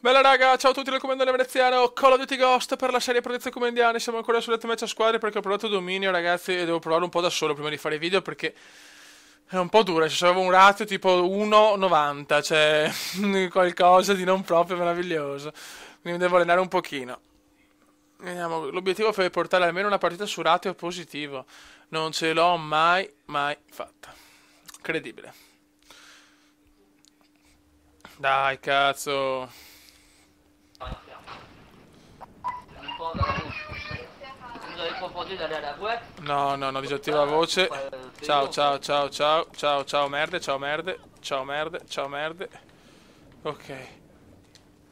Bella raga, ciao a tutti dal comandante veneziano, Call of Duty Ghost per la serie Protezione Comandiani. Siamo ancora sul match a squadre perché ho provato dominio ragazzi e devo provare un po' da solo prima di fare i video perché è un po' dura, cioè avevo un ratio tipo 1,90, cioè qualcosa di non proprio meraviglioso, quindi devo allenare un pochino. Vediamo, l'obiettivo è portare almeno una partita su ratio positivo, non ce l'ho mai fatta, incredibile. Dai cazzo. No, no, no, disattiva la voce. Ciao, ciao, ciao, ciao, ciao, ciao, merde, ciao, merde, ciao, merde, ciao, merde. Ok.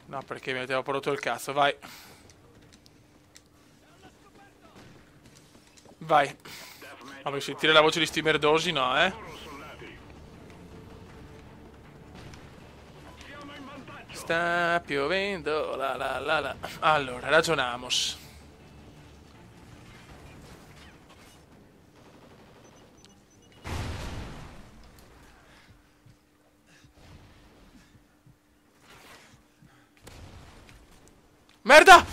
No, perché mi avete un po' rotto il cazzo, vai. Vai. Vabbè, sentire la voce di sti merdosi, no, Sta piovendo, la la la la. Allora, ragionamos. Merda!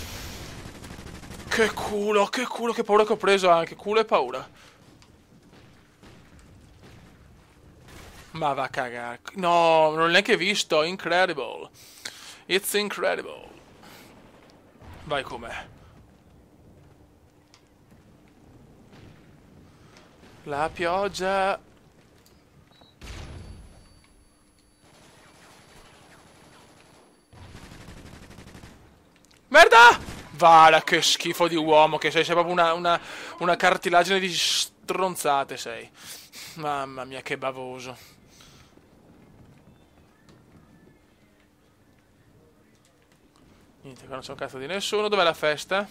Che culo, che paura che ho preso anche. Culo e paura. Ma va a cagare. No, non l'ho neanche visto. Incredible. It's incredible. Vai com'è. La pioggia. Merda! Vada, che schifo di uomo che sei. Sei proprio una cartilagine di stronzate sei. Mamma mia, che bavoso. Niente, qua non c'è un cazzo di nessuno. Dov'è la festa?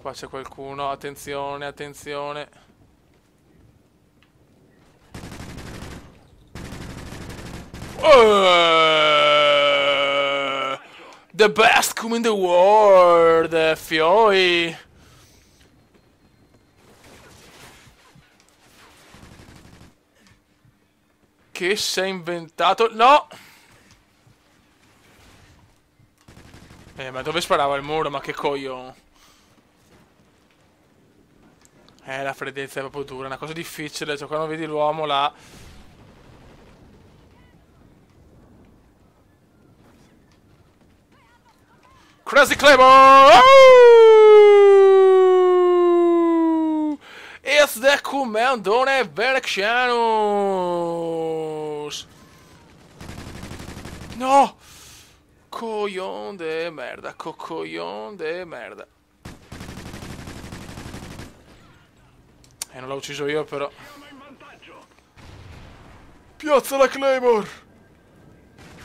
Qua c'è qualcuno. Attenzione, attenzione. The best come in the world, Fioi. Che si è inventato? No! Ma dove sparava il muro? Ma che coglione. La freddezza è proprio dura, è una cosa difficile, cioè quando vedi l'uomo là. Crazy Claymore! Oh! It's the Comandone Venezianos! No! Coglion de merda, coglion de merda. Non l'ho ucciso io però. Piazza la Claymore!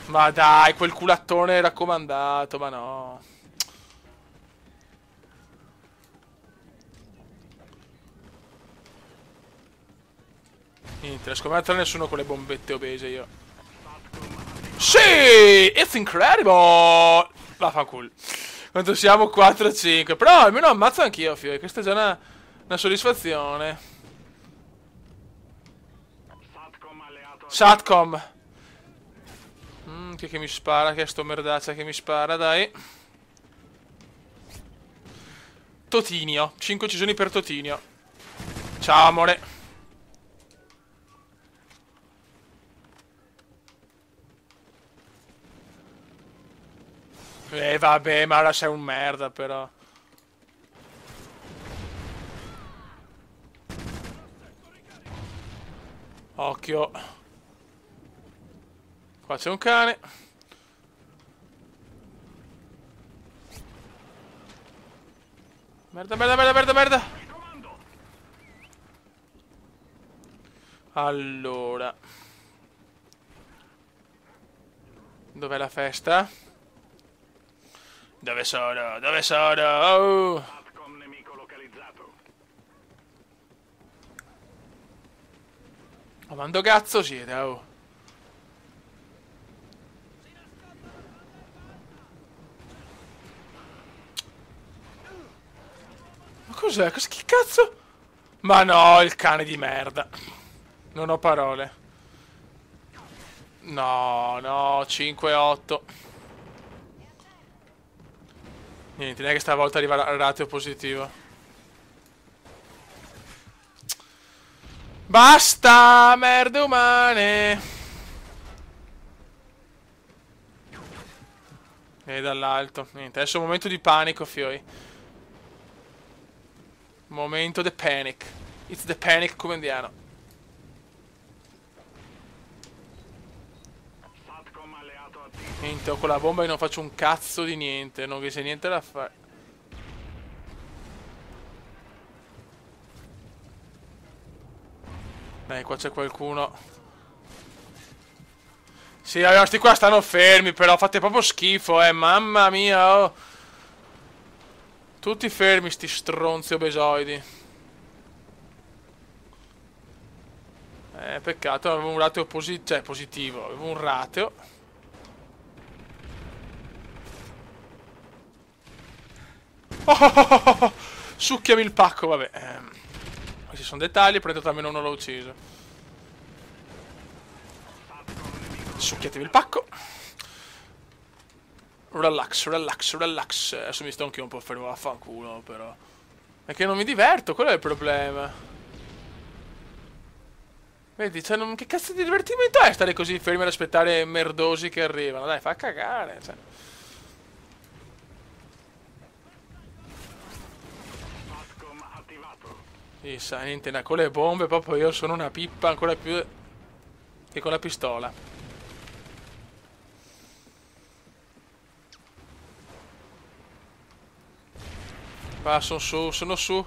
Ma dai, quel culattone raccomandato, ma no. Niente, non scommettere nessuno con le bombette obese io. Sì! It's incredible! Vaffanculo. Quanto siamo? 4-5. Però almeno ammazzo anch'io, figlio. Questa è già una soddisfazione. Satcom. Che mi spara, che è sto merdaccia che mi spara, dai. Totinio. 5 uccisioni per Totinio. Ciao, amore. Vabbè, ma ora sei un merda, però. Occhio. Qua c'è un cane. Merda, merda, merda, merda, merda. Allora. Dov'è la festa? Dove sono? Dove sono? Oh! Ma quando cazzo siete, oh? Ma cos'è? Che cazzo? Ma no, il cane di merda. Non ho parole. No, no, 5-8. Niente, non è che stavolta arriva il ratio positivo. Basta, merde umane. E dall'alto. Niente, adesso è un momento di panico, fioi. Momento the panic. It's the panic comandiano. Niente, ho con la bomba e non faccio un cazzo di niente. Non che c'è niente da fare. Dai, qua c'è qualcuno. Sì, allora, sti qua stanno fermi, però fate proprio schifo, mamma mia, oh. Tutti fermi, sti stronzi obesoidi. Peccato, avevo un ratio positivo, avevo un ratio. Oh. Succhiami il pacco, vabbè. Questi sono dettagli, però intanto almeno uno l'ho ucciso. Succhiatevi il pacco. Relax, relax, relax. Adesso mi sto anche un po' fermo, vaffanculo, però. È che non mi diverto, quello è il problema. Vedi, cioè, che cazzo di divertimento è stare così fermi ad aspettare merdosi che arrivano? Dai, fa cagare, cioè. Sì, sa, niente, con le bombe proprio io sono una pippa ancora più che con la pistola. Va, sono su, sono su.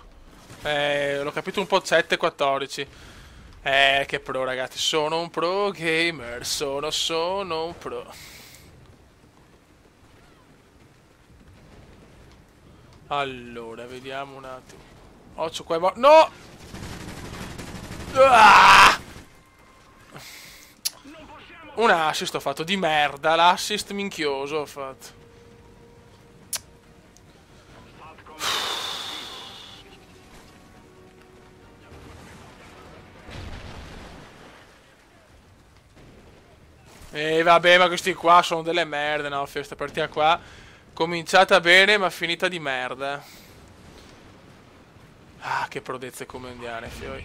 L'ho capito un po' 7-14. Che pro, ragazzi. Sono un pro gamer. Sono un pro. Allora, vediamo un attimo. Occhio qua è morto. No! Ah! Un assist ho fatto di merda. L'assist minchioso ho fatto. Vabbè, ma questi qua sono delle merde, no? Questa partita qua cominciata bene ma finita di merda. Ah, che prodezze comandiane, fioi.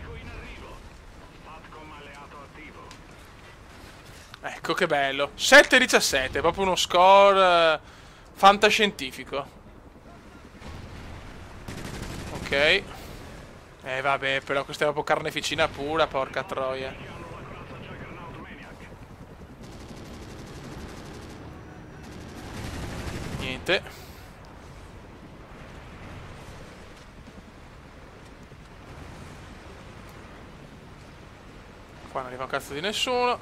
Ecco che bello. 7-17, proprio uno score fantascientifico. Ok. Vabbè, però questa è proprio carneficina pura, porca troia. Niente. Qua non arriva un cazzo di nessuno.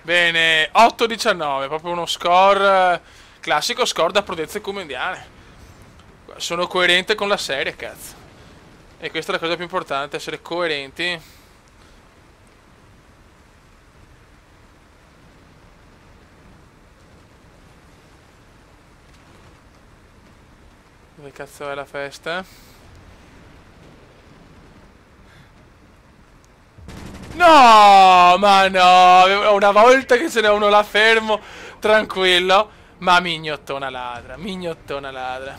Bene, 8-19, proprio uno score classico score da prodezze comandiane. Sono coerente con la serie, cazzo. E questa è la cosa più importante, essere coerenti. Dove cazzo è la festa? No, ma no, una volta che ce n'è uno là fermo, tranquillo. Ma mignottona ladra, mignottona ladra.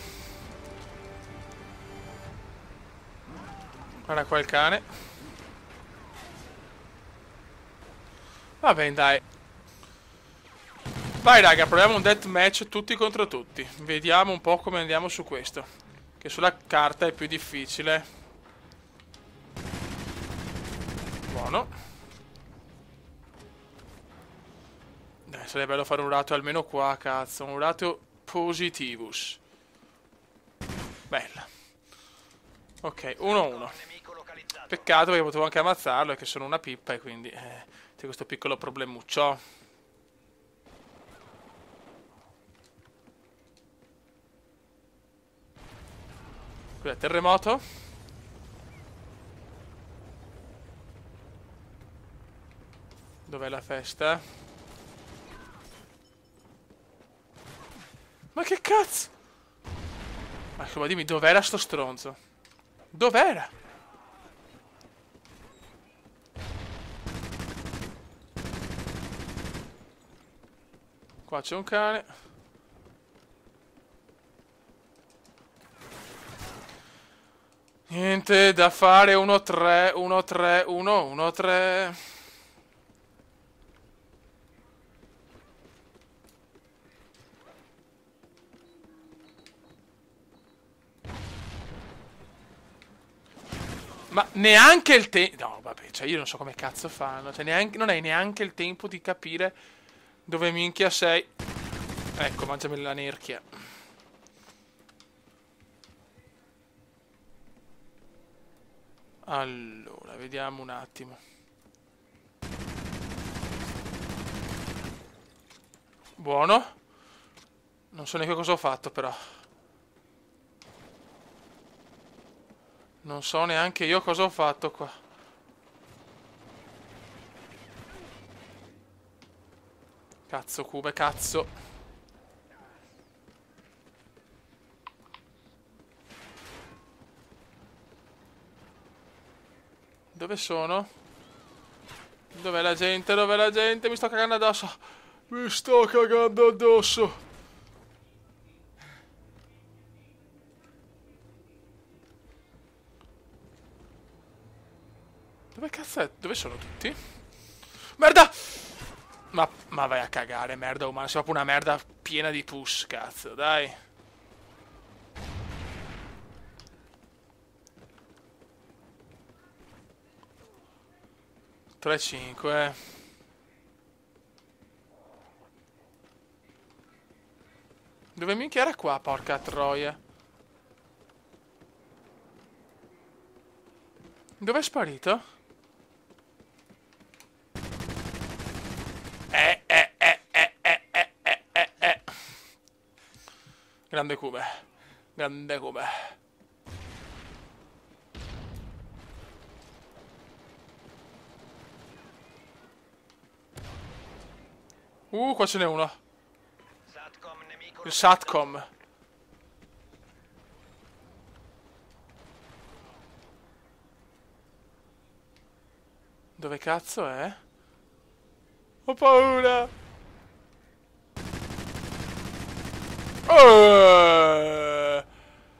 Guarda qua il cane. Va bene, dai. Vai raga, proviamo un deathmatch tutti contro tutti. Vediamo un po' come andiamo su questo. Che sulla carta è più difficile. Buono. Dai, sarebbe bello fare un ratio almeno qua, cazzo. Un ratio positivus. Bella. Ok, 1-1. Peccato perché potevo anche ammazzarlo, è che sono una pippa e quindi c'è questo piccolo problemuccio. Cos'è, terremoto? Dov'è la festa? Ma che cazzo? Ma insomma, dimmi, dov'era sto stronzo? Dov'era? Qua c'è un cane. Niente da fare. 1-3, 1-3, 1-1-3. Ma neanche il tempo... No, vabbè, cioè io non so come cazzo fanno. Cioè, non hai neanche il tempo di capire dove minchia sei. Ecco, mangiami la nerchia. Allora, vediamo un attimo. Buono. Non so neanche cosa ho fatto, però. Non so neanche io cosa ho fatto qua. Cazzo, Cube, cazzo. Dove sono? Dov'è la gente? Dov'è la gente? Mi sto cagando addosso. Mi sto cagando addosso. Dove cazzo è? Dove sono tutti? Merda! Ma vai a cagare, merda umana. Sei proprio una merda piena di pus, cazzo, dai. Tre, 5. Dove minchia era qua, porca troia? Dove è sparito? Grande Cube. Grande Cube. Qua ce n'è uno. Il Satcom. Dove cazzo è? Ho paura. Oh,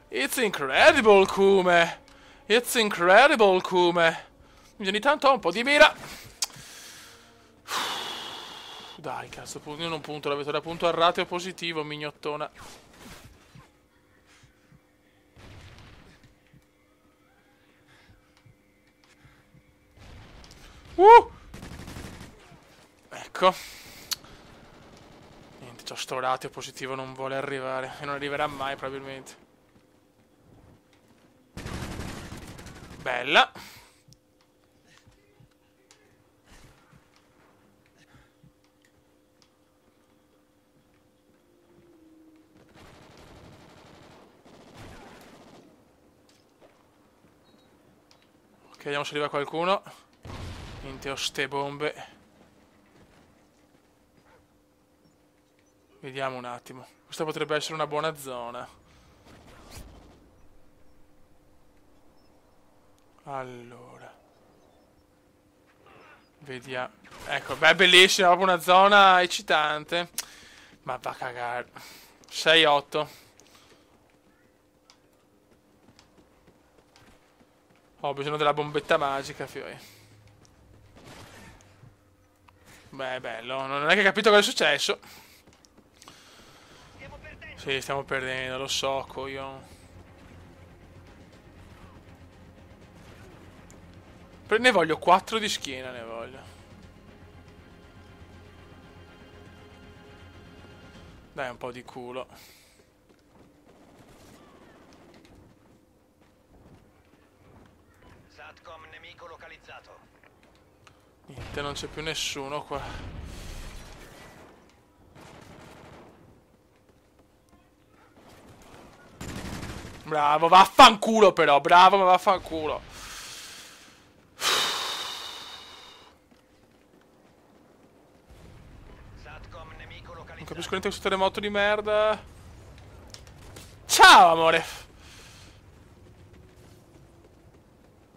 it's incredible, Kume. It's incredible, Kume. Ogni tanto ho un po' di mira. Dai, cazzo, io non punto la vittoria, punto al ratio positivo, mignottona. Ecco. Niente, c'ho sto ratio positivo, non vuole arrivare. E non arriverà mai, probabilmente. Bella. Ok, vediamo se arriva qualcuno. Niente, ho ste bombe. Vediamo un attimo. Questa potrebbe essere una buona zona. Allora. Vediamo. Ecco, beh, bellissima, proprio una zona eccitante. Ma va a cagare. 6-8. Ho bisogno della bombetta magica, fioi. Beh, bello. Non è che hai capito cosa è successo. Sì, stiamo perdendo, lo so, coglione. Ne voglio 4 di schiena, ne voglio. Dai, un po' di culo. Satcom nemico localizzato. Niente, non c'è più nessuno qua. Bravo, vaffanculo però, bravo, ma vaffanculo. Satcom nemico localizzato. Non capisco niente questo terremoto di merda. Ciao, amore.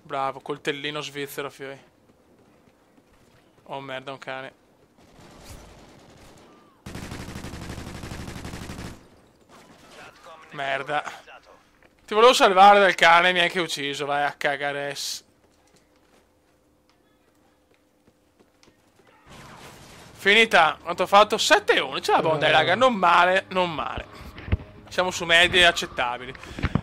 Bravo, coltellino svizzero, fioi. Oh merda, un cane. Merda. Ti volevo salvare dal cane e mi hai anche ucciso, vai a cagare. Finita, quanto ho fatto? 7-1, ce la buona, dai raga, non male, non male. Siamo su medie accettabili.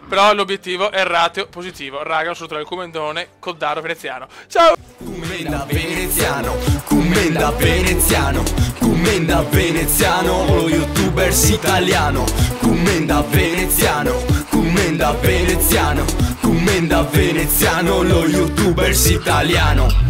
Però l'obiettivo è il ratio positivo. Raga, un saluto dal Comendone, Coddaro Veneziano. Ciao! Commenda veneziano, commenda veneziano, commenda veneziano, lo youtubers italiano. Commenda veneziano, commenda veneziano, commenda veneziano, lo youtubers italiano.